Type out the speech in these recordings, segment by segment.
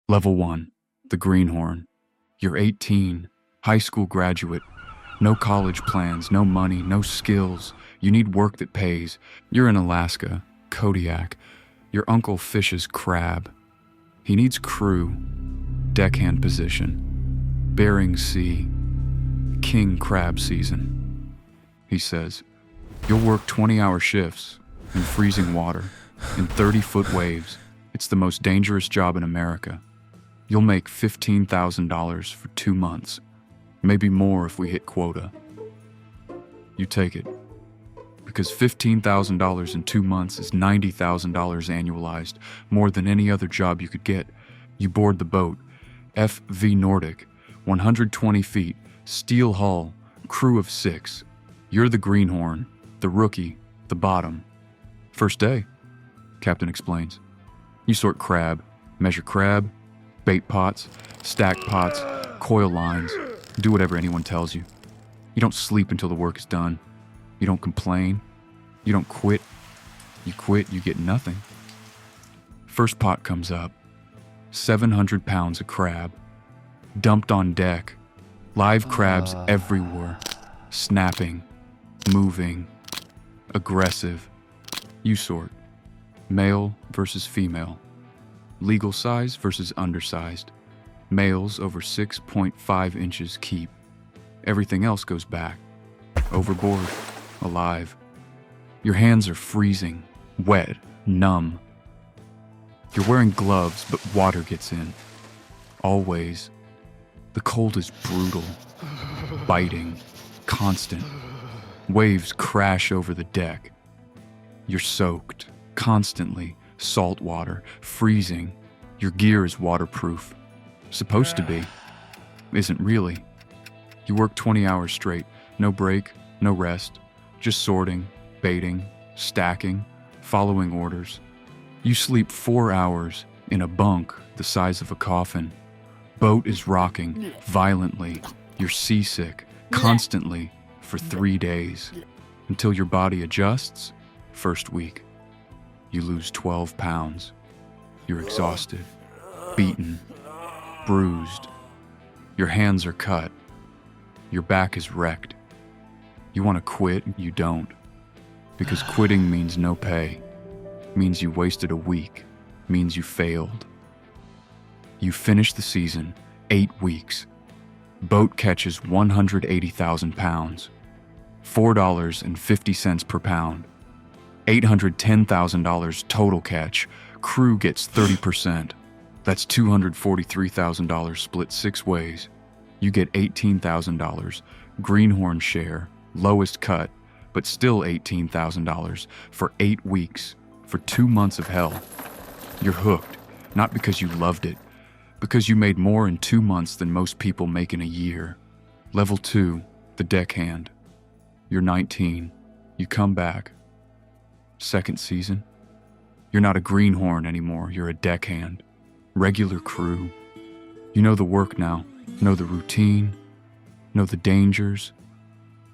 Level 1, the Greenhorn. You're 18, high school graduate. No college plans, no money, no skills. You need work that pays. You're in Alaska, Kodiak. Your uncle fishes crab. He needs crew, deckhand position, Bering Sea, king crab season. He says, you'll work 20-hour shifts in freezing water, in 30-foot waves. It's the most dangerous job in America. You'll make $15,000 for 2 months, maybe more if we hit quota. You take it, because $15,000 in 2 months is $90,000 annualized, more than any other job you could get. You board the boat, FV Nordic, 120 feet, steel hull, crew of 6. You're the Greenhorn, the rookie, the bottom. First day, Captain explains. You sort crab, measure crab, bait pots, stack pots, coil lines, do whatever anyone tells you. You don't sleep until the work is done. You don't complain. You don't quit. You quit, you get nothing. First pot comes up. 700 pounds of crab. Dumped on deck. Live crabs everywhere. Snapping. Moving. Aggressive. You sort. Male versus female. Legal size versus undersized. Males over 6.5 inches keep. Everything else goes back. Overboard. Alive. Your hands are freezing, wet, numb. You're wearing gloves, but water gets in. Always. The cold is brutal, biting, constant. Waves crash over the deck. You're soaked, constantly, salt water, freezing. Your gear is waterproof. Supposed to be. Isn't really. You work 20 hours straight, no break, no rest, just sorting, baiting, stacking, following orders. You sleep 4 hours in a bunk the size of a coffin. Boat is rocking violently. You're seasick, constantly, for 3 days. Until your body adjusts, first week. You lose 12 pounds. You're exhausted, beaten, bruised. Your hands are cut. Your back is wrecked. You want to quit, you don't. Because quitting means no pay, means you wasted a week, means you failed. You finish the season, 8 weeks. Boat catches 180,000 pounds, $4.50 per pound. $810,000 total catch. Crew gets 30%. That's $243,000 split 6 ways. You get $18,000. Greenhorn share, lowest cut, but still $18,000 for 8 weeks, for 2 months of hell. You're hooked, not because you loved it, because you made more in 2 months than most people make in a year. Level 2, the deckhand. You're 19. You come back. Second season. You're not a Greenhorn anymore, you're a deckhand. Regular crew. You know the work now, know the routine, know the dangers,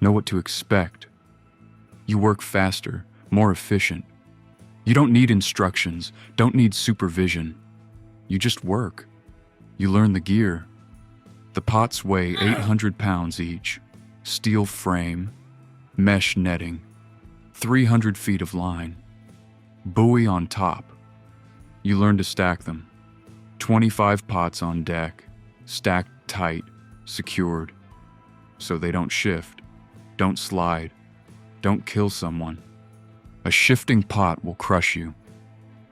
know what to expect. You work faster, more efficient. You don't need instructions, don't need supervision. You just work. You learn the gear. The pots weigh 800 pounds each. Steel frame, mesh netting, 300 feet of line, buoy on top. You learn to stack them. 25 pots on deck, stacked tight, secured, so they don't shift, don't slide, don't kill someone. A shifting pot will crush you.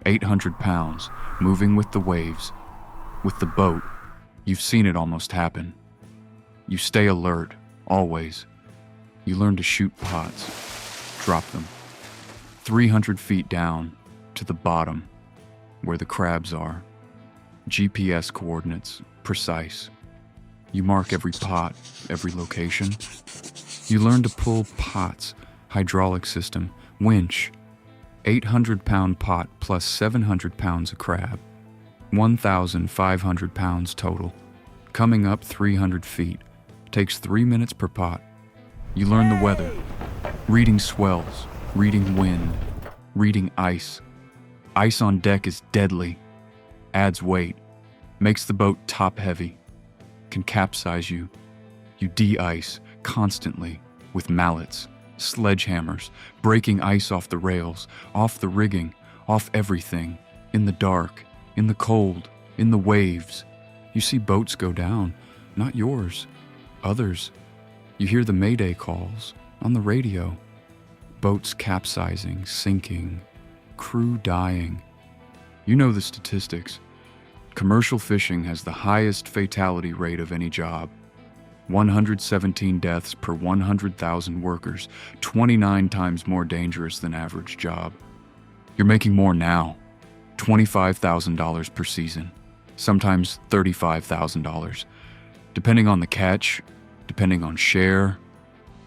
800 pounds, moving with the waves. With the boat, you've seen it almost happen. You stay alert, always. You learn to shoot pots, drop them. 300 feet down, to the bottom, where the crabs are. GPS coordinates, precise. You mark every pot, every location. You learn to pull pots, hydraulic system, winch. 800-pound pot plus 700 pounds of crab. 1,500 pounds total. Coming up 300 feet. Takes 3 minutes per pot. You learn the weather. Reading swells, reading wind, reading ice. Ice on deck is deadly. Adds weight. makes the boat top-heavy, can capsize you. You de-ice constantly with mallets, sledgehammers, breaking ice off the rails, off the rigging, off everything, in the dark, in the cold, in the waves. You see boats go down, not yours, others. You hear the mayday calls on the radio. Boats capsizing, sinking, crew dying. You know the statistics. Commercial fishing has the highest fatality rate of any job. 117 deaths per 100,000 workers, 29 times more dangerous than average job. You're making more now, $25,000 per season, sometimes $35,000, depending on the catch, depending on share,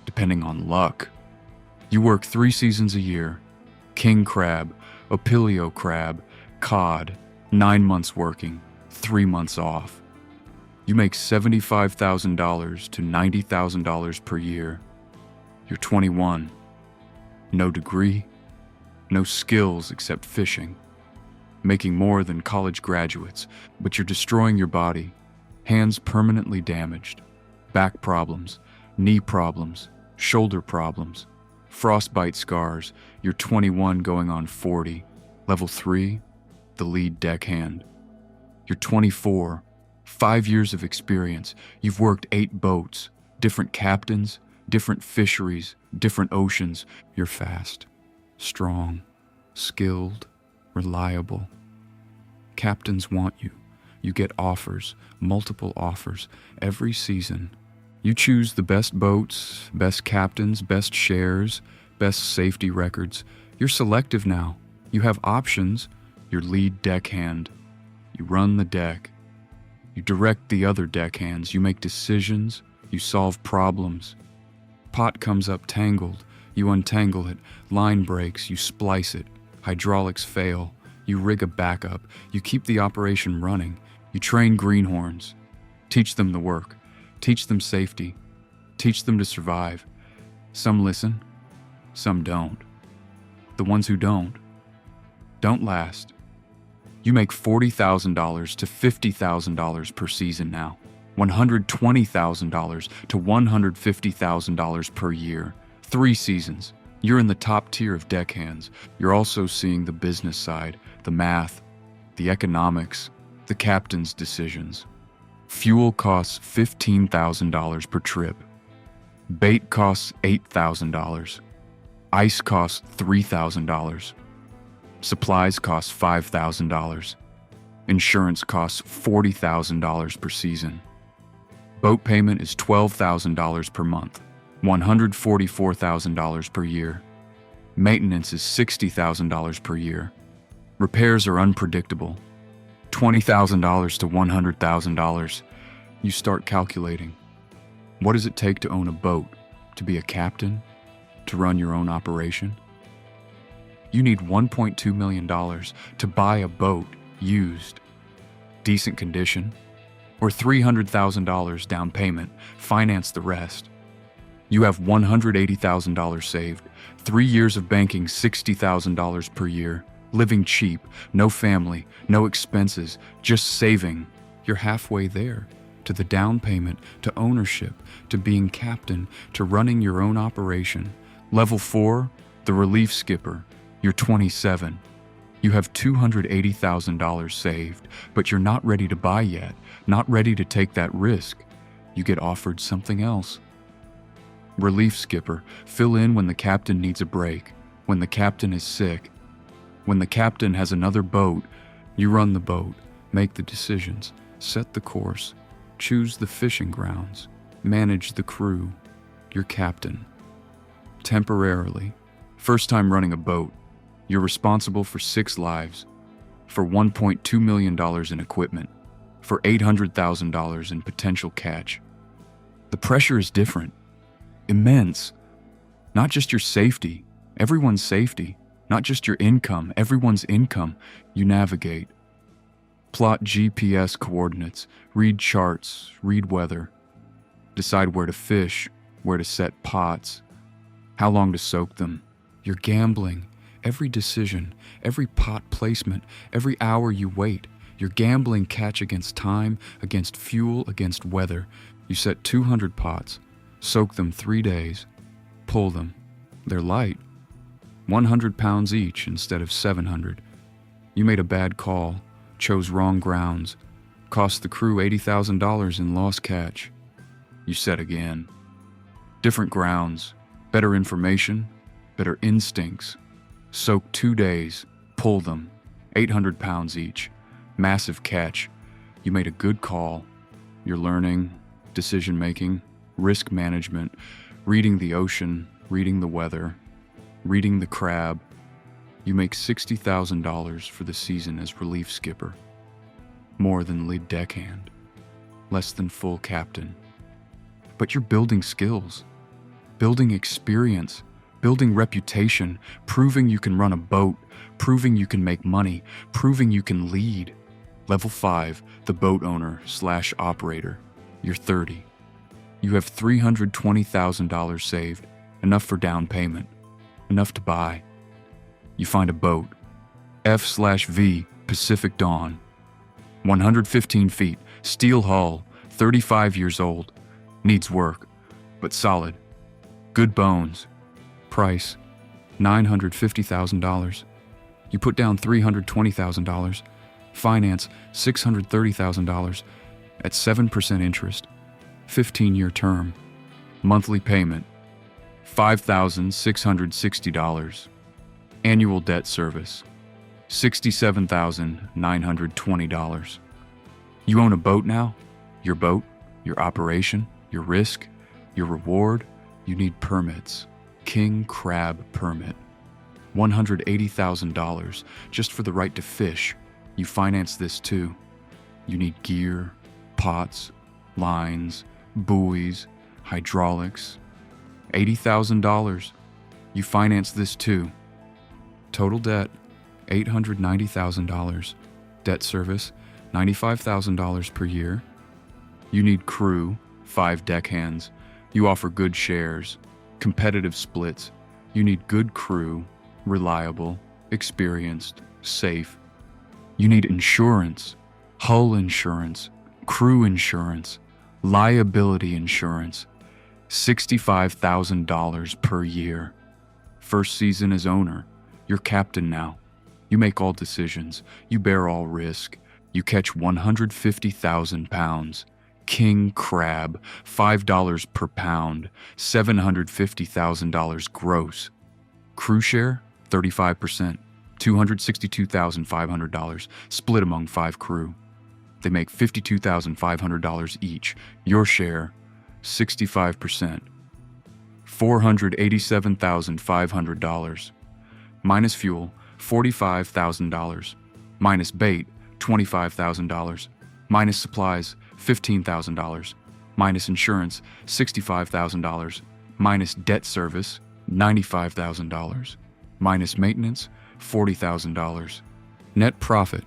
depending on luck. You work 3 seasons a year: king crab, opilio crab, cod, 9 months working, 3 months off. You make $75,000 to $90,000 per year. You're 21. No degree, no skills except fishing. Making more than college graduates, but you're destroying your body. Hands permanently damaged. Back problems, knee problems, shoulder problems, frostbite scars. You're 21 going on 40. Level 3, the lead deckhand. You're 24, 5 years of experience. You've worked 8 boats, different captains, different fisheries, different oceans. You're fast, strong, skilled, reliable. Captains want you. You get offers, multiple offers, every season. You choose the best boats, best captains, best shares, best safety records. You're selective now. You have options. You're lead deckhand. You run the deck. You direct the other deckhands. You make decisions. You solve problems. Pot comes up tangled. You untangle it. Line breaks. You splice it. Hydraulics fail. You rig a backup. You keep the operation running. You train greenhorns. Teach them the work. Teach them safety. Teach them to survive. Some listen. Some don't. The ones who don't last. You make $40,000 to $50,000 per season now. $120,000 to $150,000 per year. 3 seasons. You're in the top tier of deckhands. You're also seeing the business side, the math, the economics, the captain's decisions. Fuel costs $15,000 per trip. Bait costs $8,000. Ice costs $3,000. Supplies cost $5,000. Insurance costs $40,000 per season. Boat payment is $12,000 per month, $144,000 per year. Maintenance is $60,000 per year. Repairs are unpredictable. $20,000 to $100,000. You start calculating. What does it take to own a boat, to be a captain, to run your own operation? You need $1.2 million to buy a boat used, decent condition, or $300,000 down payment, finance the rest. You have $180,000 saved, 3 years of banking $60,000 per year, living cheap, no family, no expenses, just saving. You're halfway there, to the down payment, to ownership, to being captain, to running your own operation. Level 4, the relief skipper. You're 27. You have $280,000 saved, but you're not ready to buy yet, not ready to take that risk. You get offered something else. Relief skipper, fill in when the captain needs a break, when the captain is sick. When the captain has another boat, you run the boat, make the decisions, set the course, choose the fishing grounds, manage the crew. You're captain. Temporarily. First time running a boat. You're responsible for 6 lives, for $1.2 million in equipment, for $800,000 in potential catch. The pressure is different, immense. Not just your safety, everyone's safety. Not just your income, everyone's income. You navigate. Plot GPS coordinates, read charts, read weather. Decide where to fish, where to set pots, how long to soak them. You're gambling. Every decision, every pot placement, every hour you wait, You're gambling catch against time, against fuel, against weather. You set 200 pots, soak them 3 days, pull them. They're light, 100 pounds each instead of 700. You made a bad call, chose wrong grounds, cost the crew $80,000 in lost catch. You set again. Different grounds, better information, better instincts. Soak 2 days, pull them, 800 pounds each, massive catch. You made a good call. You're learning, decision making, risk management, reading the ocean, reading the weather, reading the crab. You make $60,000 for the season as relief skipper. More than lead deckhand. Less than full captain. But you're building skills, building experience, building reputation, proving you can run a boat, proving you can make money, proving you can lead. Level 5, the boat owner/operator. You're 30. You have $320,000 saved, enough for down payment, enough to buy. You find a boat, F/V Pacific Dawn, 115 feet, steel hull, 35 years old, needs work, but solid, good bones. Price, $950,000. You put down $320,000. Finance, $630,000 at 7% interest. 15-year term. Monthly payment, $5,660. Annual debt service, $67,920. You own a boat now? Your boat, your operation, your risk, your reward, you need permits. King crab permit. $180,000 just for the right to fish. You finance this too. You need gear, pots, lines, buoys, hydraulics. $80,000. You finance this too. Total debt, $890,000. Debt service, $95,000 per year. You need crew, 5 deckhands. You offer good shares, competitive splits. You need good crew, reliable, experienced, safe. You need insurance, hull insurance, crew insurance, liability insurance. $65,000 per year. First season as owner. You're captain now. You make all decisions. You bear all risk. You catch 150,000 pounds. King crab, $5 per pound, $750,000 gross. Crew share, 35%, $262,500, split among 5 crew. They make $52,500 each. Your share, 65%, $487,500. Minus fuel, $45,000. Minus bait, $25,000. Minus supplies, $15,000. Minus insurance, $65,000. Minus debt service, $95,000. Minus maintenance, $40,000. Net profit,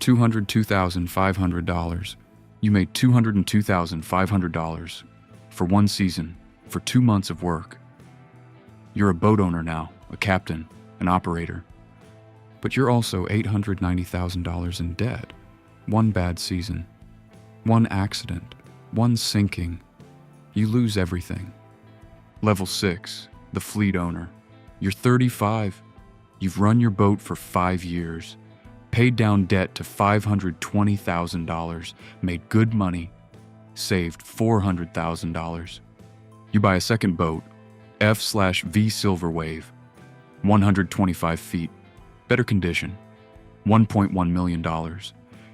$202,500. You made $202,500 for 1 season, for 2 months of work. You're a boat owner now, a captain, an operator. But you're also $890,000 in debt. 1 bad season, 1 accident, 1 sinking. You lose everything. Level 6, the fleet owner. You're 35. You've run your boat for 5 years, paid down debt to $520,000, made good money, saved $400,000. You buy a second boat, F/V Silver Wave, 125 feet, better condition, $1.1 million.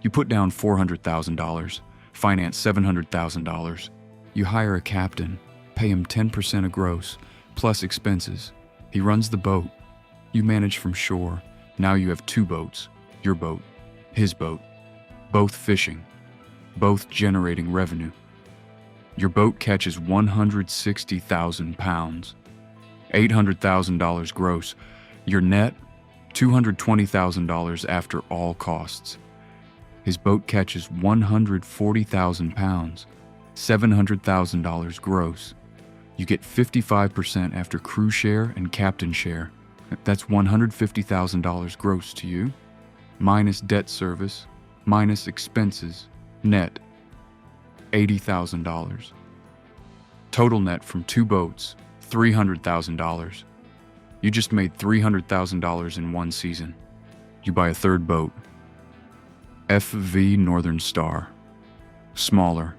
You put down $400,000, finance $700,000. You hire a captain, pay him 10% of gross, plus expenses. He runs the boat. You manage from shore. Now you have 2 boats, your boat, his boat, both fishing, both generating revenue. Your boat catches 160,000 pounds, $800,000 gross. Your net, $220,000 after all costs. His boat catches 140,000 pounds, $700,000 gross. You get 55% after crew share and captain share. That's $150,000 gross to you, minus debt service, minus expenses, net $80,000. Total net from 2 boats, $300,000. You just made $300,000 in one season. You buy a third boat. FV Northern Star. Smaller,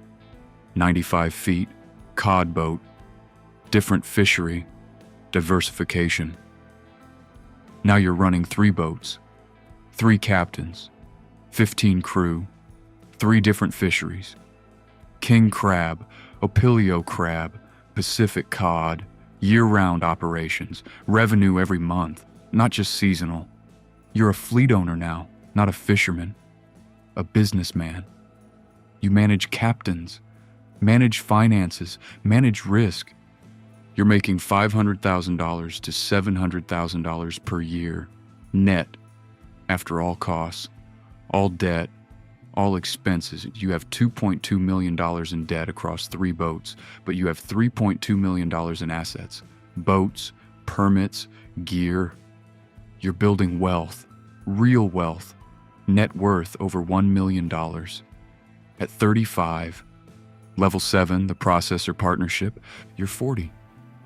95 feet, cod boat, different fishery, diversification. Now you're running 3 boats, 3 captains, 15 crew, 3 different fisheries. King crab, opilio crab, Pacific cod, year-round operations, revenue every month, not just seasonal. You're a fleet owner now, not a fisherman, a businessman. You manage captains, manage finances, manage risk. You're making $500,000 to $700,000 per year, net, after all costs, all debt, all expenses. You have $2.2 million in debt across 3 boats, but you have $3.2 million in assets, boats, permits, gear. You're building wealth, real wealth, net worth over $1 million. At 35, level 7, the processor partnership, you're 40.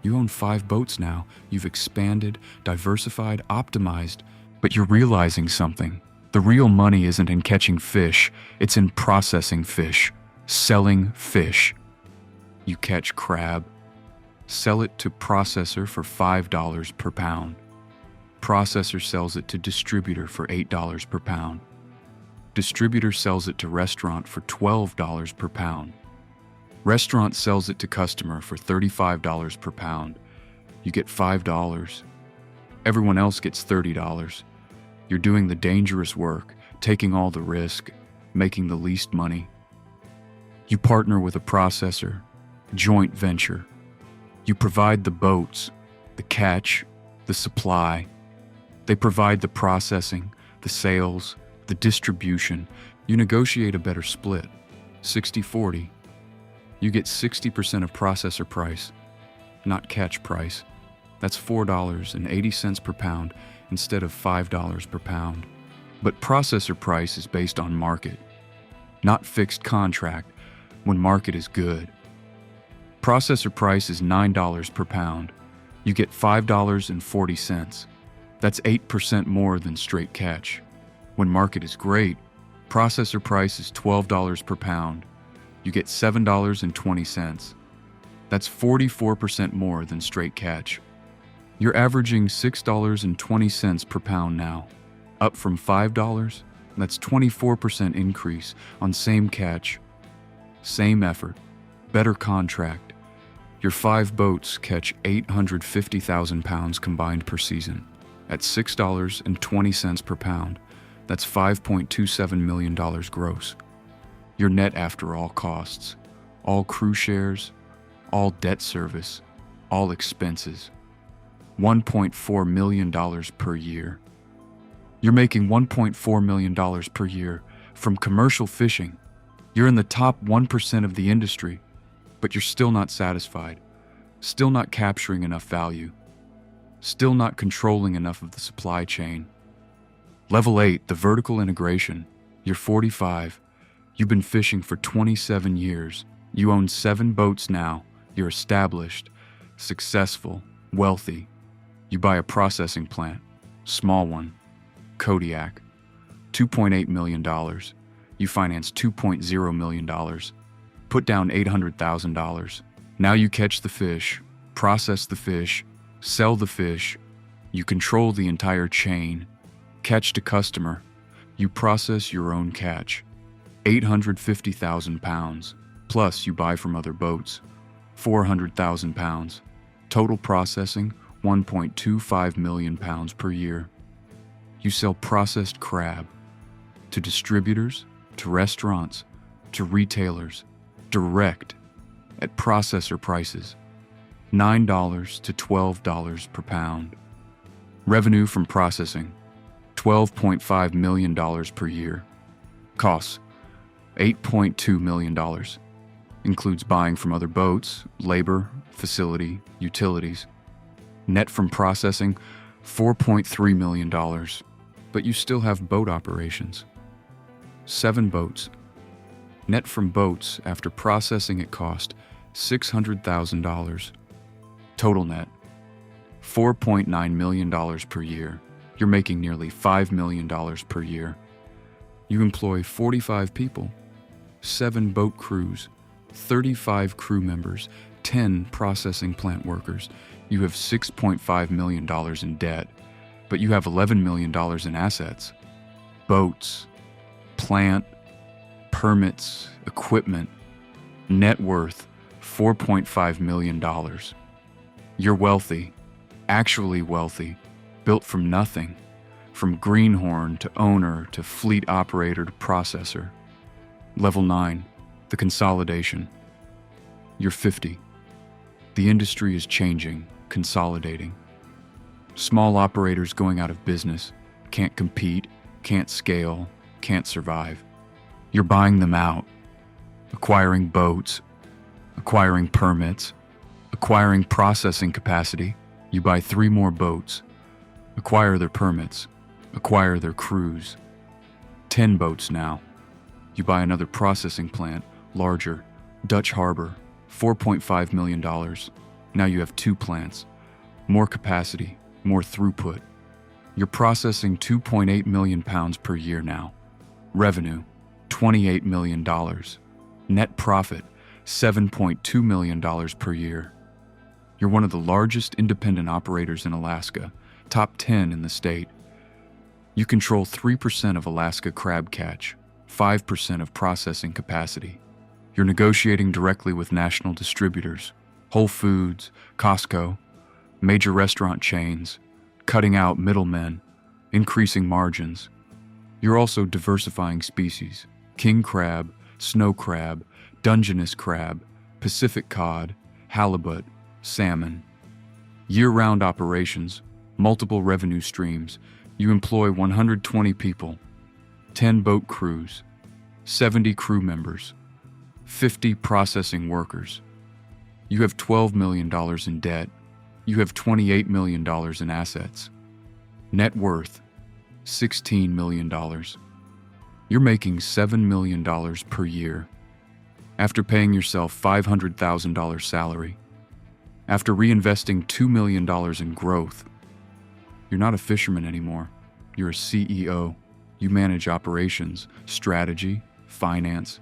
You own 5 boats now. You've expanded, diversified, optimized, but you're realizing something. The real money isn't in catching fish, it's in processing fish, selling fish. You catch crab, sell it to processor for $5 per pound. Processor sells it to distributor for $8 per pound. Distributor sells it to restaurant for $12 per pound. Restaurant sells it to customer for $35 per pound. You get $5. Everyone else gets $30. You're doing the dangerous work, taking all the risk, making the least money. You partner with a processor, joint venture. You provide the boats, the catch, the supply. They provide the processing, the sales, the distribution. You negotiate a better split, 60-40. You get 60% of processor price, not catch price. That's $4.80 per pound instead of $5 per pound. But processor price is based on market, not fixed contract when market is good. Processor price is $9 per pound. You get $5.40. That's 8% more than straight catch. When market is great, processor price is $12 per pound. You get $7.20. That's 44% more than straight catch. You're averaging $6.20 per pound now, up from $5. That's 24% increase on same catch, same effort, better contract. Your 5 boats catch 850,000 pounds combined per season. At $6.20 per pound, that's $5.27 million gross. Your net after all costs, all crew shares, all debt service, all expenses. $1.4 million per year. You're making $1.4 million per year from commercial fishing. You're in the top 1% of the industry, but you're still not satisfied, still not capturing enough value, still not controlling enough of the supply chain. Level 8, the vertical integration. You're 45. You've been fishing for 27 years. You own 7 boats now. You're established, successful, wealthy. You buy a processing plant, small one, Kodiak, $2.8 million. You finance $2.0 million. Put down $800,000. Now you catch the fish, process the fish, sell the fish. You control the entire chain. Catch to customer. You process your own catch. 850,000 pounds. Plus you buy from other boats. 400,000 pounds. Total processing, 1.25 million pounds per year. You sell processed crab to distributors, to restaurants, to retailers, direct, at processor prices, $9 to $12 per pound. Revenue from processing, $12.5 million per year. Costs, $8.2 million. Includes buying from other boats, labor, facility, utilities. Net from processing, $4.3 million. But you still have boat operations. 7 boats. Net from boats after processing it cost $600,000. Total net, $4.9 million per year. You're making nearly $5 million per year. You employ 45 people, 7 boat crews, 35 crew members, 10 processing plant workers. You have $6.5 million in debt, but you have $11 million in assets. Boats, plant, permits, equipment, net worth $4.5 million. You're wealthy, actually wealthy, built from nothing, from Greenhorn to owner to fleet operator to processor. Level 9, the consolidation. You're 50. The industry is changing, consolidating. Small operators going out of business, can't compete, can't scale, can't survive. You're buying them out, acquiring boats, acquiring permits, acquiring processing capacity. You buy 3 more boats, acquire their permits, acquire their crews. 10 boats now. You buy another processing plant, larger, Dutch Harbor, $4.5 million. Now you have 2 plants, more capacity, more throughput. You're processing 2.8 million pounds per year now. Revenue, $28 million. Net profit, $7.2 million per year. You're one of the largest independent operators in Alaska, top 10 in the state. You control 3% of Alaska crab catch, 5% of processing capacity. You're negotiating directly with national distributors, Whole Foods, Costco, major restaurant chains, cutting out middlemen, increasing margins. You're also diversifying species, king crab, snow crab, Dungeness crab, Pacific cod, halibut, salmon. Year-round operations, multiple revenue streams. You employ 120 people, 10 boat crews, 70 crew members, 50 processing workers. You have $12 million in debt. You have $28 million in assets. Net worth, $16 million. You're making $7 million per year. After paying yourself $500,000 salary, after reinvesting $2 million in growth, you're not a fisherman anymore. You're a CEO. You manage operations, strategy, finance.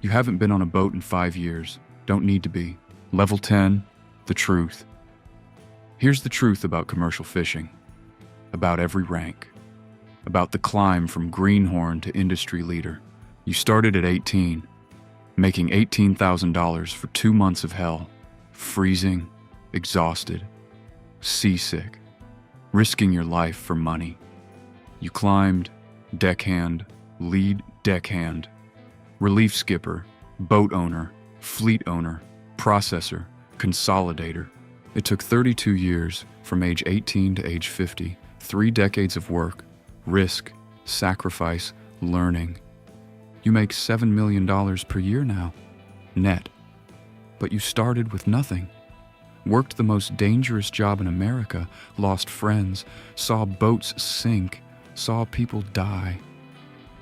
You haven't been on a boat in 5 years. Don't need to be. Level 10, the truth. Here's the truth about commercial fishing, about every rank, about the climb from greenhorn to industry leader. You started at 18, making $18,000 for 2 months of hell, freezing, exhausted, seasick, risking your life for money. You climbed, deckhand, lead deckhand, relief skipper, boat owner, fleet owner, processor, consolidator. It took 32 years, from age 18 to age 50, 3 decades of work, risk, sacrifice, learning. You make $7 million per year now, net. But you started with nothing. Worked the most dangerous job in America, lost friends, saw boats sink, saw people die.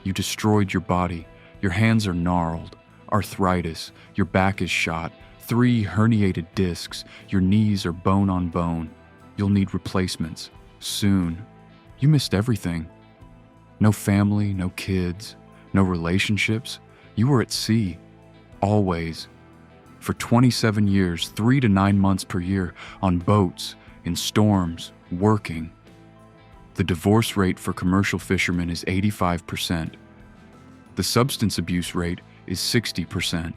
You destroyed your body. Your hands are gnarled, arthritis, your back is shot, 3 herniated discs, your knees are bone on bone. You'll need replacements, soon. You missed everything. No family, no kids, no relationships. You were at sea, always. For 27 years, 3 to 9 months per year, on boats, in storms, working. The divorce rate for commercial fishermen is 85%. The substance abuse rate is 60%.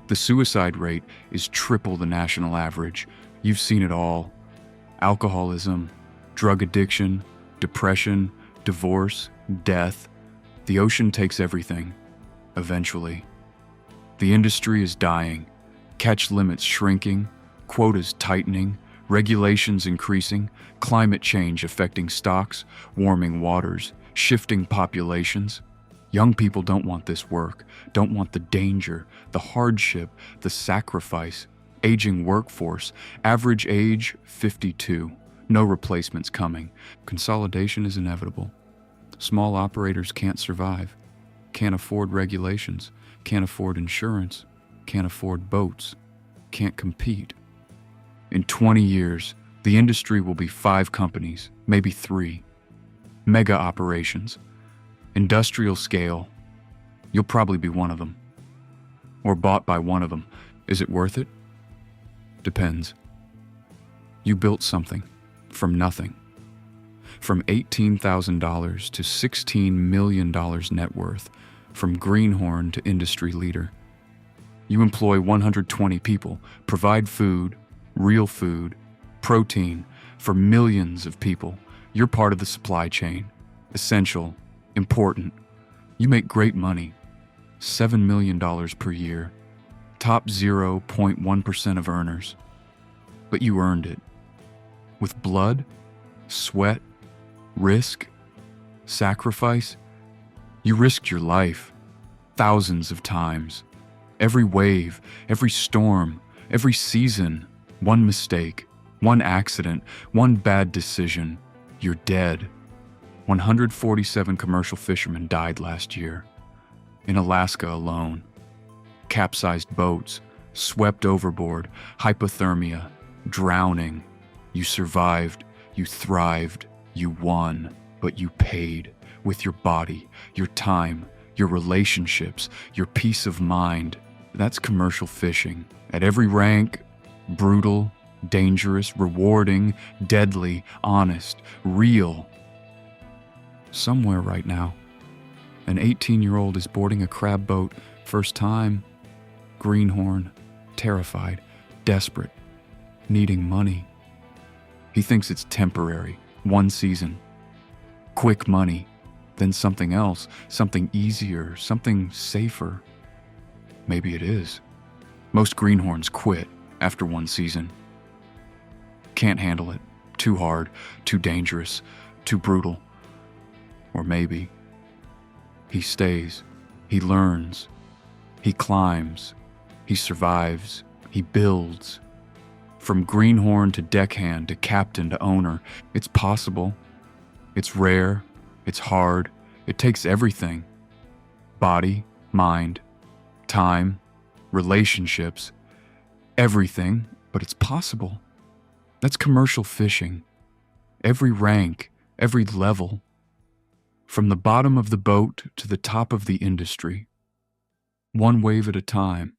The suicide rate is triple the national average. You've seen it all. Alcoholism, drug addiction, depression, divorce, death. The ocean takes everything, eventually. The industry is dying, catch limits shrinking, quotas tightening, regulations increasing, climate change affecting stocks, warming waters, shifting populations. Young people don't want this work, don't want the danger, the hardship, the sacrifice. Aging workforce, average age 52, no replacements coming. Consolidation is inevitable. Small operators can't survive. can't afford regulations, can't afford insurance, can't afford boats, can't compete. In 20 years, the industry will be 5 companies, maybe 3. Mega operations, industrial scale. You'll probably be one of them. Or bought by one of them. Is it worth it? Depends. You built something from nothing. From $18,000 to $16 million net worth, from Greenhorn to industry leader. You employ 120 people, provide food, real food, protein for millions of people. You're part of the supply chain, essential, important. You make great money, $7 million per year, top 0.1% of earners. But you earned it. With blood, sweat, risk, sacrifice. You risked your life thousands of times. Every wave, every storm, every season, one mistake, one accident, one bad decision, you're dead. 147 commercial fishermen died last year. In Alaska alone. Capsized boats, swept overboard, hypothermia, drowning. You survived, you thrived, you won, but you paid with your body, your time, your relationships, your peace of mind. That's commercial fishing. At every rank, brutal, dangerous, rewarding, deadly, honest, real. Somewhere right now, an 18-year-old is boarding a crab boat, first time, Greenhorn, terrified, desperate, needing money. He thinks it's temporary, one season. Quick money, then something else, something easier, something safer. Maybe it is. Most greenhorns quit after one season. Can't handle it. Too hard, too dangerous, too brutal. Or maybe he stays, he learns, he climbs, he survives, he builds. From greenhorn to deckhand to captain to owner, it's possible. It's rare, it's hard, it takes everything. Body, mind, time, relationships, everything, but it's possible. That's commercial fishing. Every rank, every level. From the bottom of the boat to the top of the industry. One wave at a time.